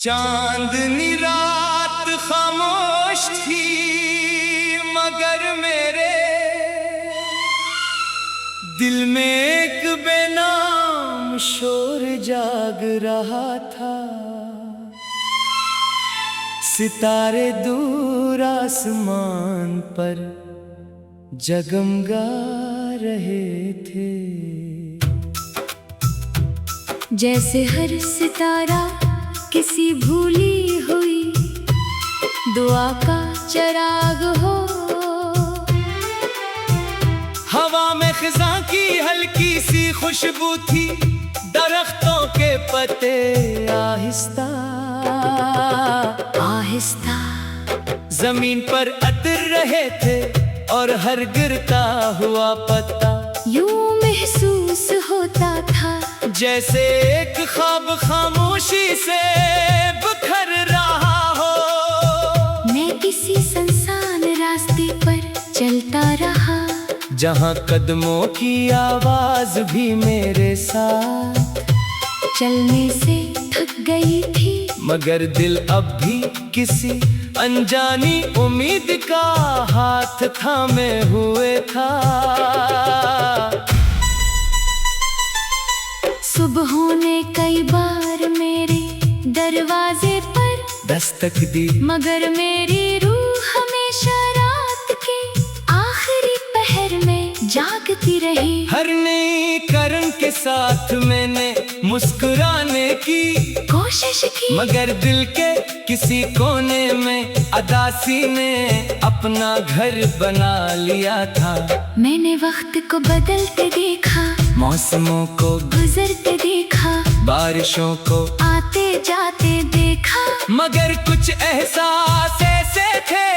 चांदनी रात खामोश थी मगर मेरे दिल में एक बेनाम शोर जाग रहा था। सितारे दूर आसमान पर जगमगा रहे थे। जैसे हर सितारा किसी भूली हुई दुआ का चिराग हो। हवा में खिज़ां की हल्की सी खुशबू थी, दरख्तों के पत्ते आहिस्ता आहिस्ता जमीन पर अतर रहे थे और हर गिरता हुआ पत्ता यूं महसूस होता था जैसे एक ख्वाब खामोशी से बिखर रहा हो। मैं किसी सुनसान रास्ते पर चलता रहा, जहाँ कदमों की आवाज भी मेरे साथ चलने से थक गई थी, मगर दिल अब भी किसी अनजानी उम्मीद का हाथ थामे हुए था। सुबहों ने कई बार मेरे दरवाजे पर दस्तक दी, मगर मेरी रूह हमेशा रात के आखिरी पहर में जागती रही। हर नई करन के साथ मैंने मुस्कुराने की कोशिश की, मगर दिल के किसी कोने में अदासी ने अपना घर बना लिया था। मैंने वक्त को बदलते देखा, मौसमों को गुजरते देखा, बारिशों को आते जाते देखा, मगर कुछ एहसास ऐसे थे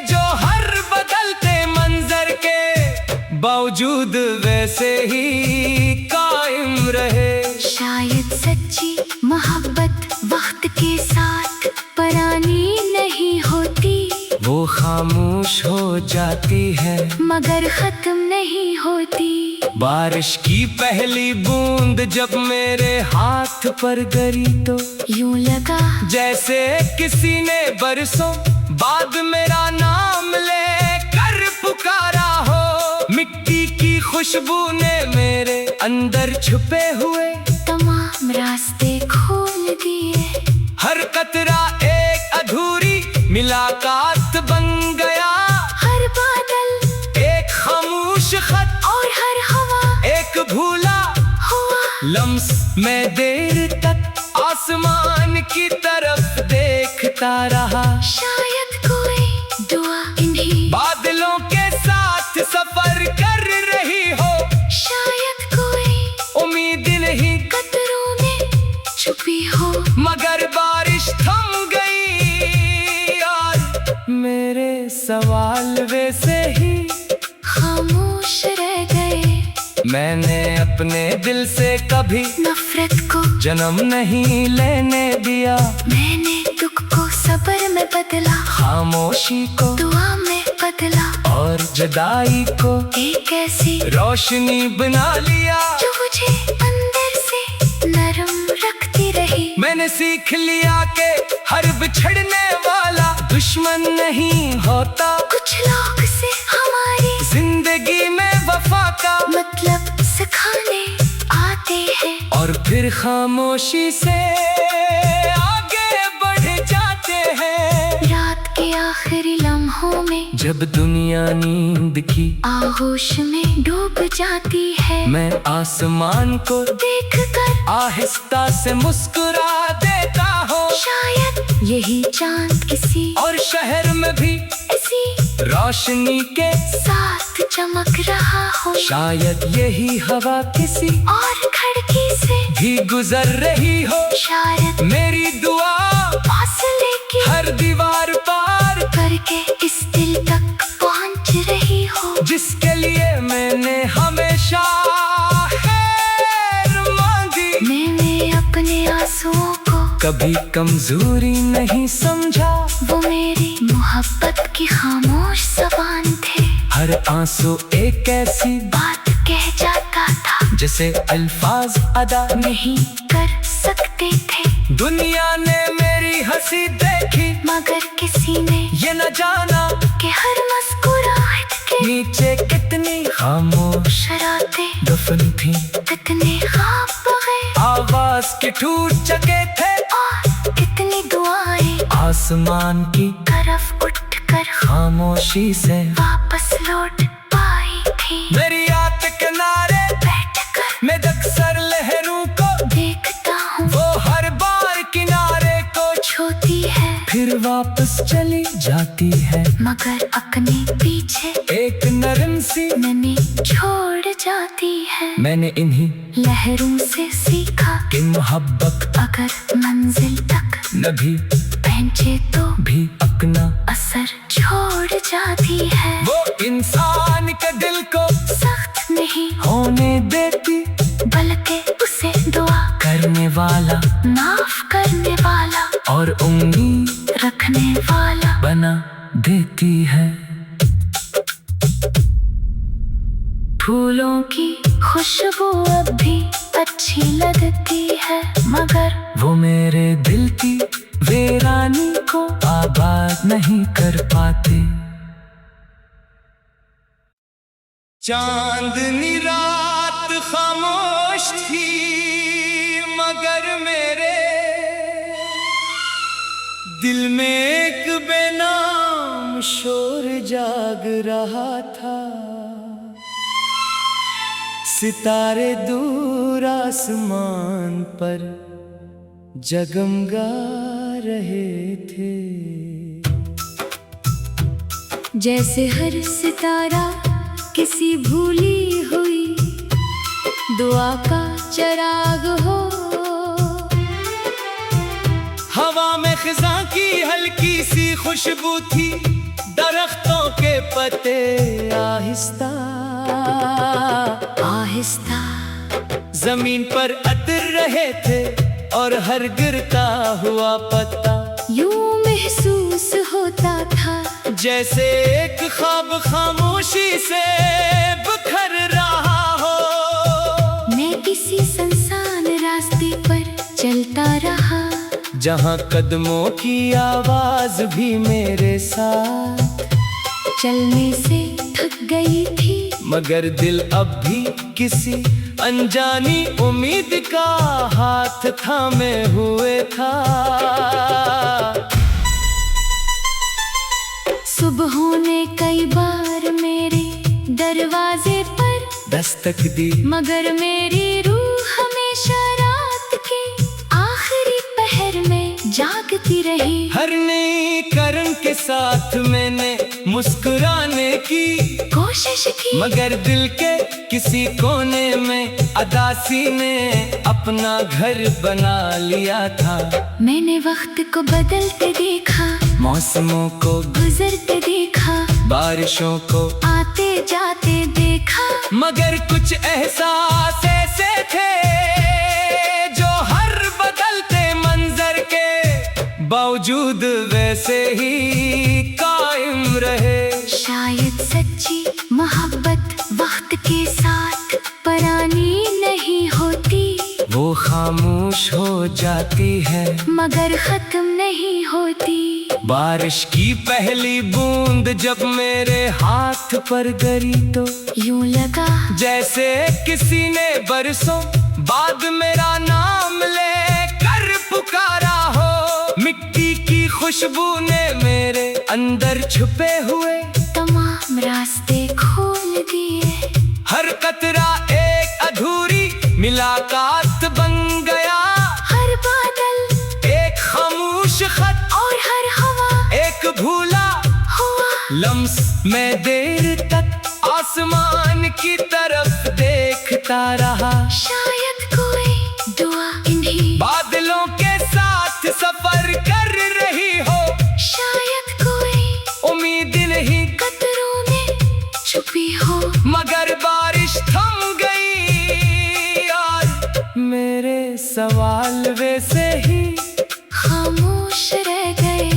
जो हर बदलते मंजर के बावजूद वैसे ही कायम रहे। शायद सच्ची मोहब्बत वक्त के साथ पुरानी नहीं होती, वो खामोश हो जाती है मगर खत्म नहीं होती। बारिश की पहली बूंद जब मेरे हाथ पर गिरी तो यूं लगा जैसे किसी ने बरसों बाद मेरा नाम लेकर पुकारा हो। मिट्टी की खुशबू ने मेरे अंदर छुपे हुए तमाम रास्ते खोल दिए। हर कतरा एक अधूरी मुलाकात बन गया, हर बादल एक खामोश खत और हर हवा एक भूला हुआ लम्स। मैं देर तक आसमान की तरफ देखता रहा, शायद कोई दुआ इन्हीं बादलों के साथ सफर कर रही हो। शायद कोई उम्मीद नहीं कतरों में छुपी हो, मगर बारिश थम गई और मेरे सवाल वैसे ही खामोश रह गए। मैंने अपने दिल से कभी नफरत को जन्म नहीं लेने दिया, मैंने दुख को सब्र में बदला, खामोशी को दुआ में बदला, और जुदाई को एक ऐसी रोशनी बना लिया जो मुझे अंदर से नरम रखती रही। मैंने सीख लिया कि हर बिछड़ने वाला दुश्मन नहीं होता, कुछ लोग से हमारी जिंदगी में वफा का मतलब सिखाने आते हैं, और फिर खामोशी से आगे बढ़ जाते हैं। रात के आखिरी लम्हों में जब दुनिया नींद की आगोश में डूब जाती है, मैं आसमान को देखकर आहिस्ता से मुस्कुरा देता हूँ। शायद यही चांद किसी और शहर में भी इसी रोशनी के साथ चमक रहा हो, शायद यही हवा किसी और खिड़की से भी गुजर रही हो। शायद मेरी दुआ फासले की हर दीवार पार करके इस दिल तक पहुंच रही हो, जिसके लिए मैंने हमेशा खैर मांगी। मैंने अपने आंसुओं को कभी कमजोरी नहीं समझा, वो मेरी मोहब्बत की खामोश ज़बान थे। हर आंसू एक ऐसी बात कह जाता था जिसे अल्फाज अदा नहीं कर सकते थे। दुनिया ने मेरी हंसी देखी, मगर किसी ने ये न जाना कि हर मुस्कुराहट के नीचे कितनी खामोश शरारतें दफन थी। कितने ख्वाब बगैर आवाज के टूट चके थे और कितनी दुआएं आसमान की तरफ उठकर खामोशी से वापस लौट पाई थी। मेरी याद के किनारे बैठकर मैं अक्सर लहरों को देखता हूँ, वो हर बार किनारे को छोती है फिर वापस चली जाती है। मगर अपने पीछे एक नरम सी नमी छोड़ जाती है। मैंने इन्हीं लहरों से सीखा कि मोहब्बत अगर मंजिल तक न भी पहुंचे तो भी अपना असर छोड़ जाती है। वो इंसान के दिल को सख्त नहीं होने देती, बल्कि उसे दुआ करने वाला माफ करने वाला और उम्मीद रखने वाला बना देती है। फूलों की खुशबू अब भी अच्छी लगती है, मगर वो मेरे दिल की वीरानी को आबाद नहीं कर पाते। चांदनी रात खामोश थी, मगर मेरे दिल में एक बेनाम शोर जाग रहा था। सितारे दूर आसमान पर जगमगा रहे थे। जैसे हर सितारा किसी भूली हुई दुआ का चिराग हो। हवा में खिज़ां की हल्की सी खुशबू थी, दरख्तों के पत्ते आहिस्ता आहिस्ता जमीन पर अतर रहे थे और हर गिरता हुआ पत्ता यूं महसूस होता था जैसे एक ख्वाब खामोशी से बिखर रहा हो। मैं किसी सुनसान रास्ते पर चलता रहा, जहाँ कदमों की आवाज भी मेरे साथ चलने से थक गई थी, मगर दिल अब भी किसी अनजानी उम्मीद का हाथ थामे हुए था। सुबहों ने कई बार मेरे दरवाजे पर दस्तक दी, मगर मेरी रूह हमेशा रात के आखिरी पहर में जागती रही। हर नई करन के साथ मैंने मुस्कुराने की कोशिश की, मगर दिल के किसी कोने में अदासी ने अपना घर बना लिया था। मैंने वक्त को बदलते देखा, मौसमों को गुजरते देखा, बारिशों को आते जाते देखा, मगर कुछ एहसास ऐसे थे जो हर बदलते मंजर के बावजूद वैसे ही कायम रहे। शायद सच्ची मोहब्बत वक्त के साथ पुरानी नहीं होती, वो खामोश हो जाती है मगर खत्म नहीं होती। बारिश की पहली बूंद जब मेरे हाथ पर गिरी तो यूं लगा जैसे किसी ने बरसों बाद मेरा नाम ले कर पुकारा हो। मिट्टी की खुशबू ने मेरे अंदर छुपे हुए तमाम रास्ते खोल दिए। हर कतरा एक अधूरी मुलाकात बन गया, हर बादल एक खामोश खत और हर हवा एक भूला हुआ लम्स। मैं देर तक आसमान की तरफ देखता रहा, शायद कोई दुआ इन्हीं बादलों के साथ सफर कर रही हो। शायद कोई उम्मीद नहीं कतरों में छुपी हो, मगर बारिश थम गई और मेरे सवाल वैसे ही खामोश रह गए।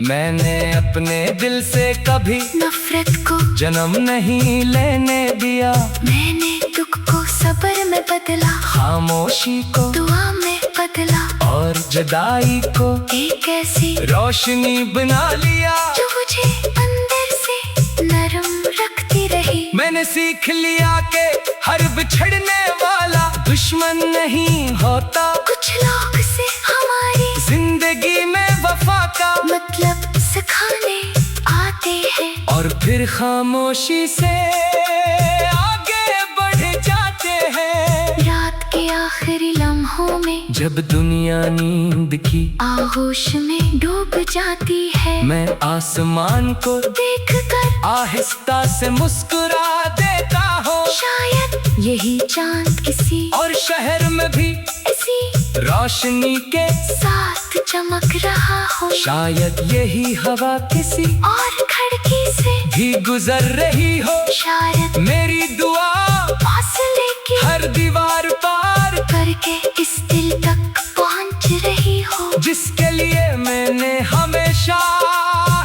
मैंने अपने दिल से कभी नफरत को जन्म नहीं लेने दिया, मैंने दुख को सब्र में बदला, खामोशी को दुआ में बदला। बदला और जुदाई को एक ऐसी रोशनी बना लिया जो मुझे अंदर से नरम रखती रही। मैंने सीख लिया कि हर बिछड़ने वाला दुश्मन नहीं होता। कुछ लोग से हमारी जिंदगी में वफा का मतलब सिखाने आते हैं और फिर खामोशी से आगे बढ़ जाते हैं। रात के आखिरी लम्हों में जब दुनिया नींद की आगोश में डूब जाती है, मैं आसमान को देखकर आहिस्ता से मुस्कुरा देता हूँ। शायद यही चांद किसी और शहर में भी इसी रोशनी के साथ चमक रहा हो। शायद यही हवा किसी और खिड़की से भी गुजर रही हो। शायद मेरी दुआ फासले की हर दीवार पार करके इस दिल तक पहुंच रही हो, जिसके लिए मैंने हमेशा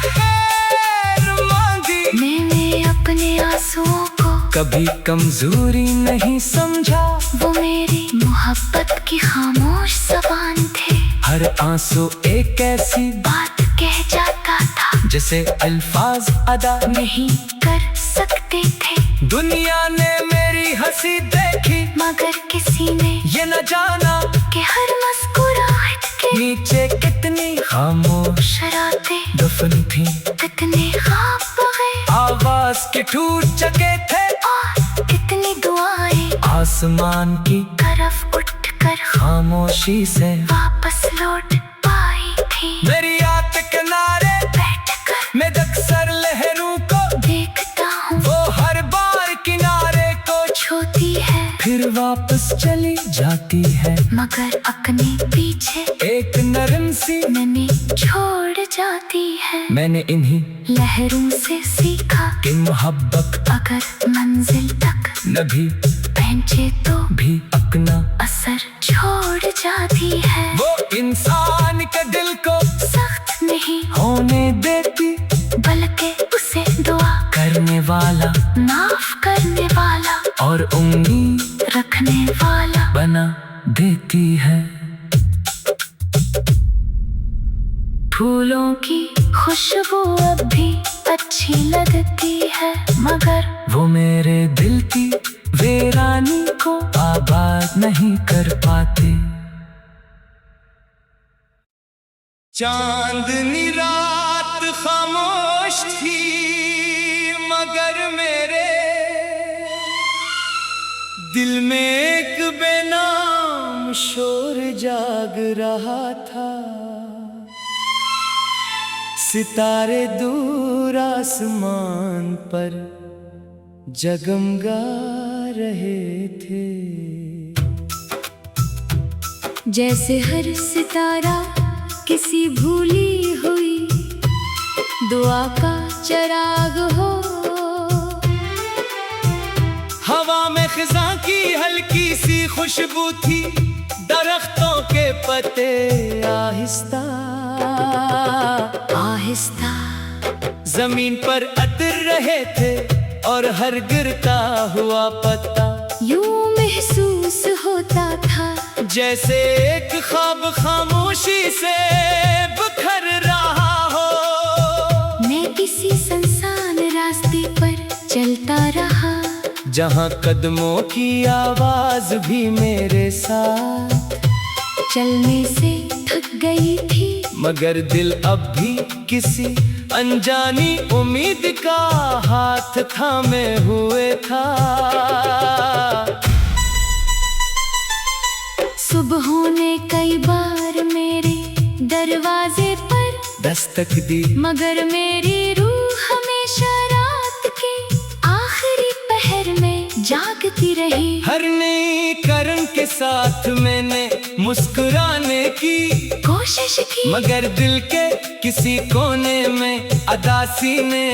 खैर मांगी। मैंने अपने आंसुओं को कभी कमजोरी नहीं समझा, वो मेरी मोहब्बत की खामोश ज़बान थे। हर आंसू एक ऐसी बात कह जाता था जिसे अल्फाज अदा नहीं कर सकते थे। दुनिया ने मेरी हंसी देखी मगर किसी ने ये न जाना कि हर मुस्कुराहट के नीचे कितनी खामोश शरारतें दफन थी। कितने ख्वाब बगैर आवाज के टूट चके थे और कितनी दुआएं आसमान की तरफ उठकर खामोशी से वापस लौट पाई थी। मेरी याद के किनारे बैठकर मैं अक्सर लहरों को देखता हूँ, वो हर बार किनारे को छोती है फिर वापस चली जाती है। मगर अपने पीछे एक नरम सी नमी छोड़ जाती है। मैंने इन्हीं लहरों से सीखा कि मोहब्बत अगर मंजिल तक न भी पहुंचे तो भी अपना असर छोड़ जाती है। वो इंसान के दिल को सख्त नहीं होने देती, बल्कि उसे दुआ करने वाला माफ करने वाला और उम्मीद रखने वाला बना देती है। फूलों की खुशबू अब भी अच्छी लगती है, मगर वो मेरे दिल की वीरानी को आबाद नहीं कर पाते। चांदनी रात खामोश थी मगर मेरे दिल में एक बेनाम शोर जाग रहा था। सितारे दूर आसमान पर जगमगा रहे थे। जैसे हर सितारा किसी भूली हुई दुआ का चिराग हो। हवा में खिज़ां की हल्की सी खुशबू थी, दरख्तों के पत्ते आहिस्ता आहिस्ता जमीन पर अतर रहे थे और हर गिरता हुआ पत्ता यूं महसूस होता था जैसे एक ख्वाब खामोशी से बिखर रहा हो। मैं किसी सुनसान रास्ते पर चलता रहा, जहाँ कदमों की आवाज भी मेरे साथ चलने से थक गई थी, मगर दिल अब भी किसी अनजानी उम्मीद का हाथ थामे हुए था। सुबहों ने कई बार मेरे दरवाजे पर दस्तक दी, मगर मेरी रूह हमेशा रात के आखिरी पहर में जागती रही। हर नई करन के साथ मैंने मुस्कुराने की कोशिश की, मगर दिल के किसी कोने में अदासी ने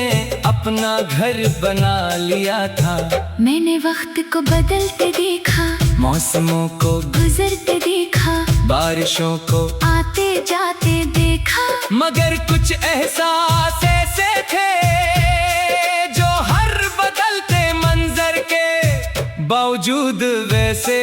अपना घर बना लिया था। मैंने वक्त को बदलते देखा, मौसमों को गुजरते देखा, बारिशों को आते जाते देखा, मगर कुछ एहसास ऐसे थे जो हर बदलते मंजर के बावजूद वैसे